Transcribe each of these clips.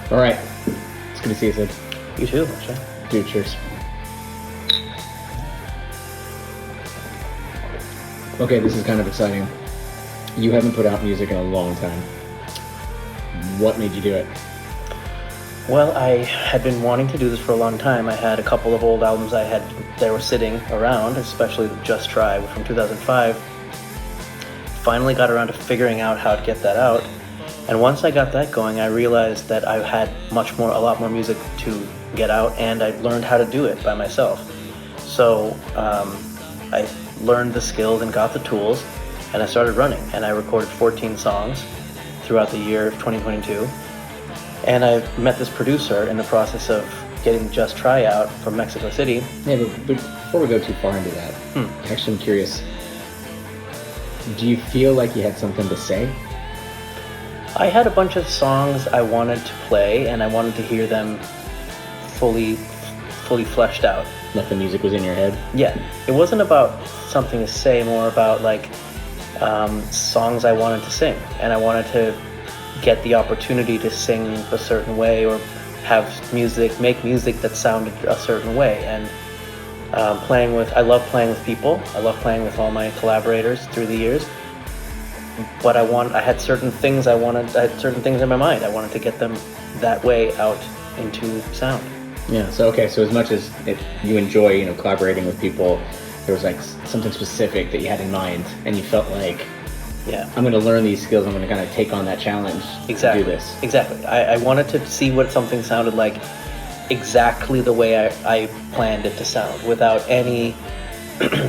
All right. It's good to see you, Sid. You too, Akshay. Dude, cheers. Okay, this is kind of exciting. You haven't put out music in a long time. What made you do it? Well, I had been wanting to do this for a long time. I had a couple of old albums that were sitting around, especially Just Try from 2005. Finally got around to figuring out how to get that out. And once I got that going, I realized that I had a lot more music to get out, and I learned how to do it by myself. So I learned the skills and got the tools, and I started running. And I recorded 14 songs throughout the year of 2022. And I met this producer in the process of getting Just Try out from Mexico City. Yeah, but before we go too far into that, actually I'm curious, do you feel like you had something to say? I had a bunch of songs I wanted to play, and I wanted to hear them fully fleshed out. Like the music was in your head? Yeah, it wasn't about something to say, more about like songs I wanted to sing, and I wanted to get the opportunity to sing a certain way or make music that sounded a certain way. And I love playing with people. I love playing with all my collaborators through the years. But I had certain things in my mind. I wanted to get them that way out into sound. Yeah. So as much as you enjoy, collaborating with people, there was like something specific that you had in mind, and you felt like, yeah, I'm going to learn these skills. I'm going to kind of take on that challenge. Exactly. To do this. Exactly. I wanted to see what something sounded like exactly the way I planned it to sound, without any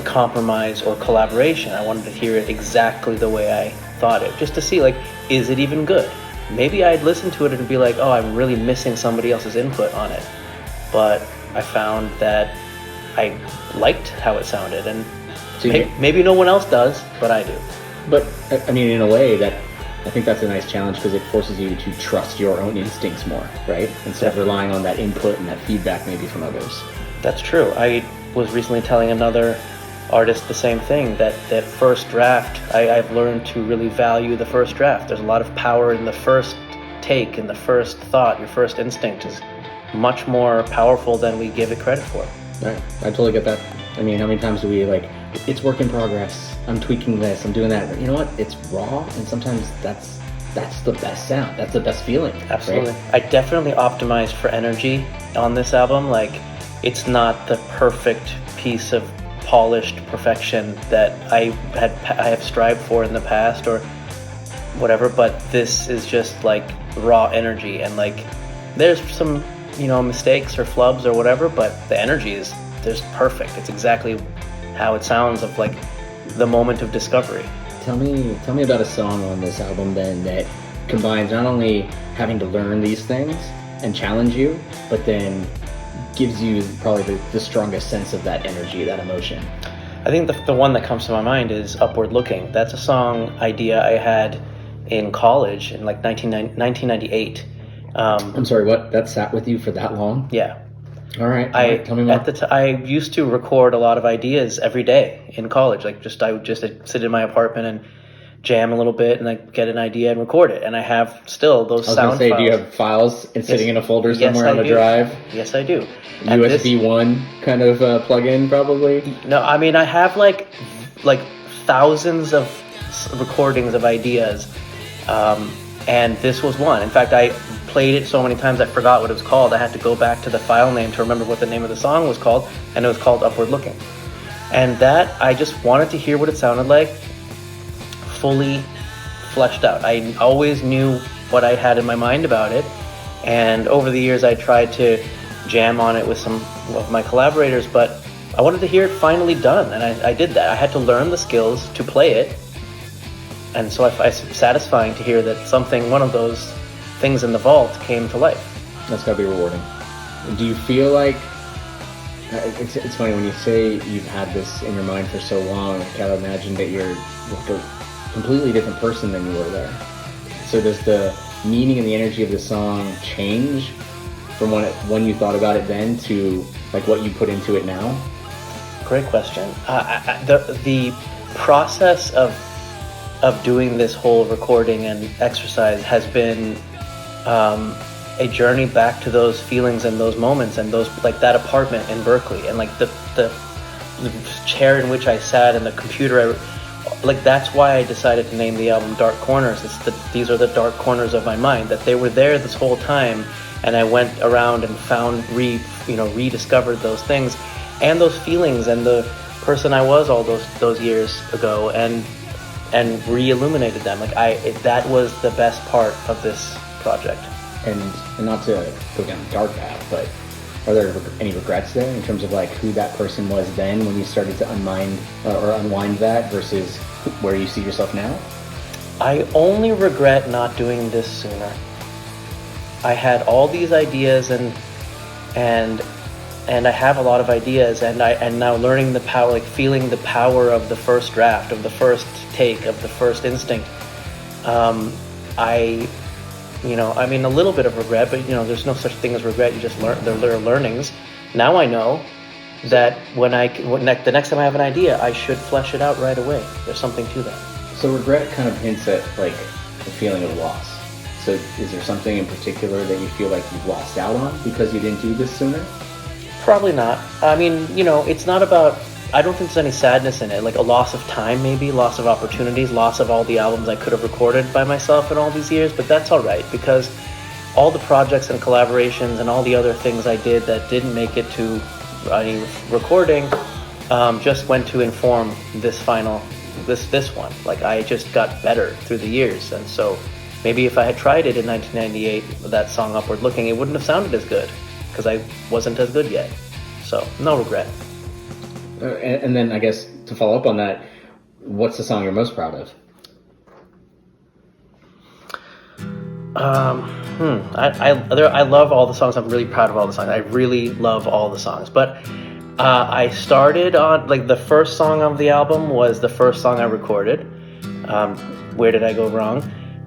compromise or collaboration. I wanted to hear it exactly the way I thought it, just to see, like, is it even good? Maybe I'd listen to it and be like, oh, I'm really missing somebody else's input on it. But I found that I liked how it sounded, and so maybe no one else does, but I do. But I mean, in a way, I think that's a nice challenge, because it forces you to trust your own instincts more, right? Instead of relying on that input and that feedback maybe from others. That's true. I was recently telling another artist the same thing, that first draft, I've learned to really value the first draft. There's a lot of power in the first take, in the first thought. Your first instinct is much more powerful than we give it credit for. Right. I totally get that. I mean, how many times do we it's work in progress, I'm tweaking this, I'm doing that. But you know what? It's raw, and sometimes that's the best sound. That's the best feeling. Absolutely. Right? I definitely optimized for energy on this album. Like, it's not the perfect piece of polished perfection that I have strived for in the past or whatever, but this is just like raw energy, and like there's some mistakes or flubs or whatever, but the energy is perfect. It's exactly how it sounds, of like the moment of discovery. Tell me about a song on this album then that combines not only having to learn these things and challenge you, but then gives you probably the strongest sense of that energy, that emotion. I think the one that comes to my mind is Upward Looking. That's a song idea I had in college in like 1998. I'm sorry, what? That sat with you for that long? Yeah. All right, tell me more. I used to record a lot of ideas every day in college. Like, I would just sit in my apartment and jam a little bit, and like get an idea and record it. And I have still those sound files. Do you have files sitting in a folder somewhere on the drive? Yes, I do. USB 1 kind of plug-in, probably? No, I mean, I have like thousands of recordings of ideas, and this was one. In fact, I played it so many times I forgot what it was called. I had to go back to the file name to remember what the name of the song was called, and it was called Upward Looking. And that, I just wanted to hear what it sounded like, fully fleshed out. I always knew what I had in my mind about it, and over the years I tried to jam on it with some of my collaborators, but I wanted to hear it finally done, and I did that. I had to learn the skills to play it, and so it's satisfying to hear that one of those things in the vault came to life. That's gotta be rewarding. Do you feel like, it's funny when you say you've had this in your mind for so long, I can't imagine that you're like a completely different person than you were there. So does the meaning and the energy of the song change from when you thought about it then to like what you put into it now? Great question. The process of doing this whole recording and exercise has been a journey back to those feelings and those moments and those, like that apartment in Berkeley and like the chair in which I sat and the computer like that's why I decided to name the album Dark Corners. These are the dark corners of my mind, that they were there this whole time, and I went around and found rediscovered those things and those feelings and the person I was all those years ago, and re-illuminated them. Like that was the best part of this project. And not to go down the dark path, but are there any regrets there in terms of like who that person was then when you started to unwind that versus where you see yourself now? I only regret not doing this sooner. I had all these ideas and I have a lot of ideas, and now learning the power, like feeling the power of the first draft, of the first take, of the first instinct. A little bit of regret, but there's no such thing as regret. You just learn. There are learnings. Now I know that the next time I have an idea, I should flesh it out right away. There's something to that. So regret kind of hints at like the feeling of loss. So is there something in particular that you feel like you've lost out on because you didn't do this sooner? Probably not. I mean, it's not about, I don't think there's any sadness in it, like a loss of time maybe, loss of opportunities, loss of all the albums I could have recorded by myself in all these years, but that's all right, because all the projects and collaborations and all the other things I did that didn't make it to any recording just went to inform this final, this one. Like I just got better through the years, and so maybe if I had tried it in 1998, that song Upward Looking, it wouldn't have sounded as good, because I wasn't as good yet. So, no regret. And then I guess to follow up on that, what's the song you're most proud of? I love all the songs. I'm really proud of all the songs. I really love all the songs. But I started on, like, the first song of the album was the first song I recorded. Where Did I Go Wrong?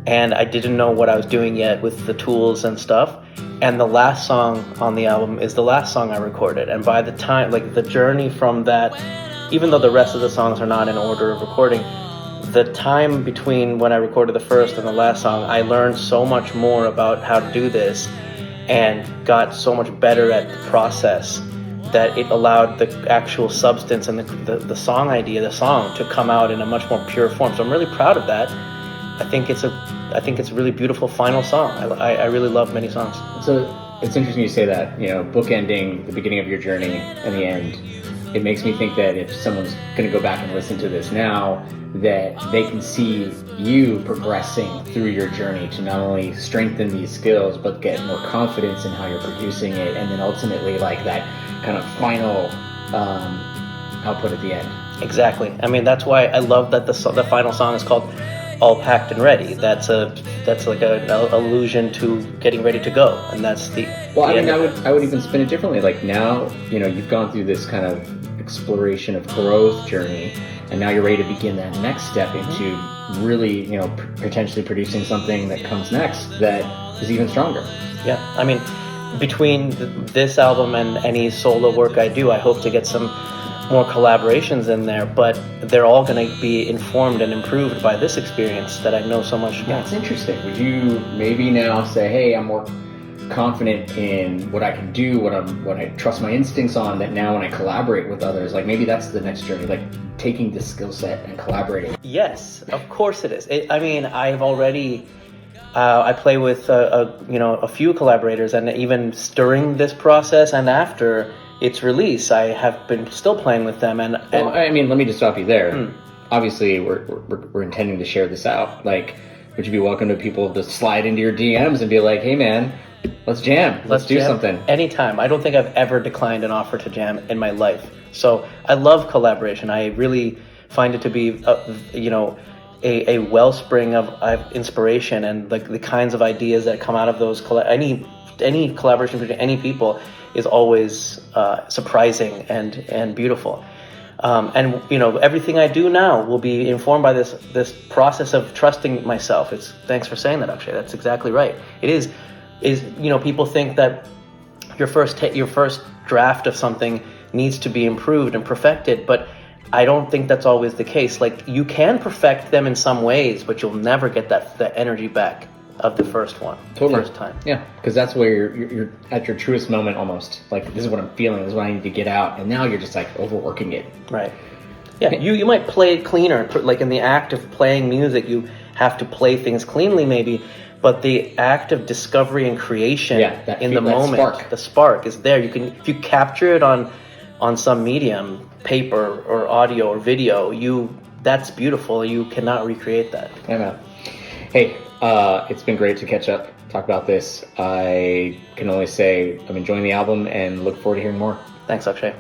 And I didn't know what I was doing yet with the tools and stuff. And the last song on the album is the last song I recorded. And by the time, like the journey from that, even though the rest of the songs are not in order of recording, the time between when I recorded the first and the last song, I learned so much more about how to do this and got so much better at the process that it allowed the actual substance and the song idea, the song, to come out in a much more pure form. So I'm really proud of that. I think it's a really beautiful final song. I really love many songs. So it's interesting you say that, bookending the beginning of your journey and the end. It makes me think that if someone's going to go back and listen to this now, that they can see you progressing through your journey to not only strengthen these skills, but get more confidence in how you're producing it, and then ultimately like that kind of final output at the end. Exactly. I mean, that's why I love that the final song is called All Packed and Ready. That's like an allusion to getting ready to go, and that's the. Well, I mean, I would even spin it differently. Like now, you've gone through this kind of exploration of growth journey, and now you're ready to begin that next step into really, potentially producing something that comes next that is even stronger. Yeah, I mean, between this album and any solo work I do, I hope to get some more collaborations in there, but they're all going to be informed and improved by this experience that I know so much more. That's interesting. Would you maybe now say, hey, I'm more confident in what I can do, what I trust my instincts on, that now when I collaborate with others, like maybe that's the next journey, like taking this skill set and collaborating? Yes, of course it is. I've already I play with a few collaborators, and even during this process and after its release, I have been still playing with them. And well, I mean, let me just stop you there. Obviously, we're intending to share this out. Like, would you be welcome to people to slide into your DMs and be like, "Hey, man, let's jam. Let's do something." Anytime. I don't think I've ever declined an offer to jam in my life. So I love collaboration. I really find it to be, a wellspring of inspiration, and like the kinds of ideas that come out of those any collaboration between any people is always surprising and beautiful. And everything I do now will be informed by this process of trusting myself. Thanks for saying that, Akshay. That's exactly right. It is people think that your first draft of something needs to be improved and perfected, but I don't think that's always the case. Like, you can perfect them in some ways, but you'll never get that energy back of the first one, Totally. first time. Yeah, because that's where you're at your truest moment almost. Like, this is what I'm feeling, this is what I need to get out. And now you're just like overworking it. Right. Yeah, you might play it cleaner, like in the act of playing music, you have to play things cleanly maybe, but the act of discovery and creation in the moment, the spark is there. You can, if you capture it on some medium, paper or audio or video, that's beautiful. You cannot recreate that. I know. Hey, it's been great to catch up, talk about this. I can only say I'm enjoying the album and look forward to hearing more. Thanks, Akshay.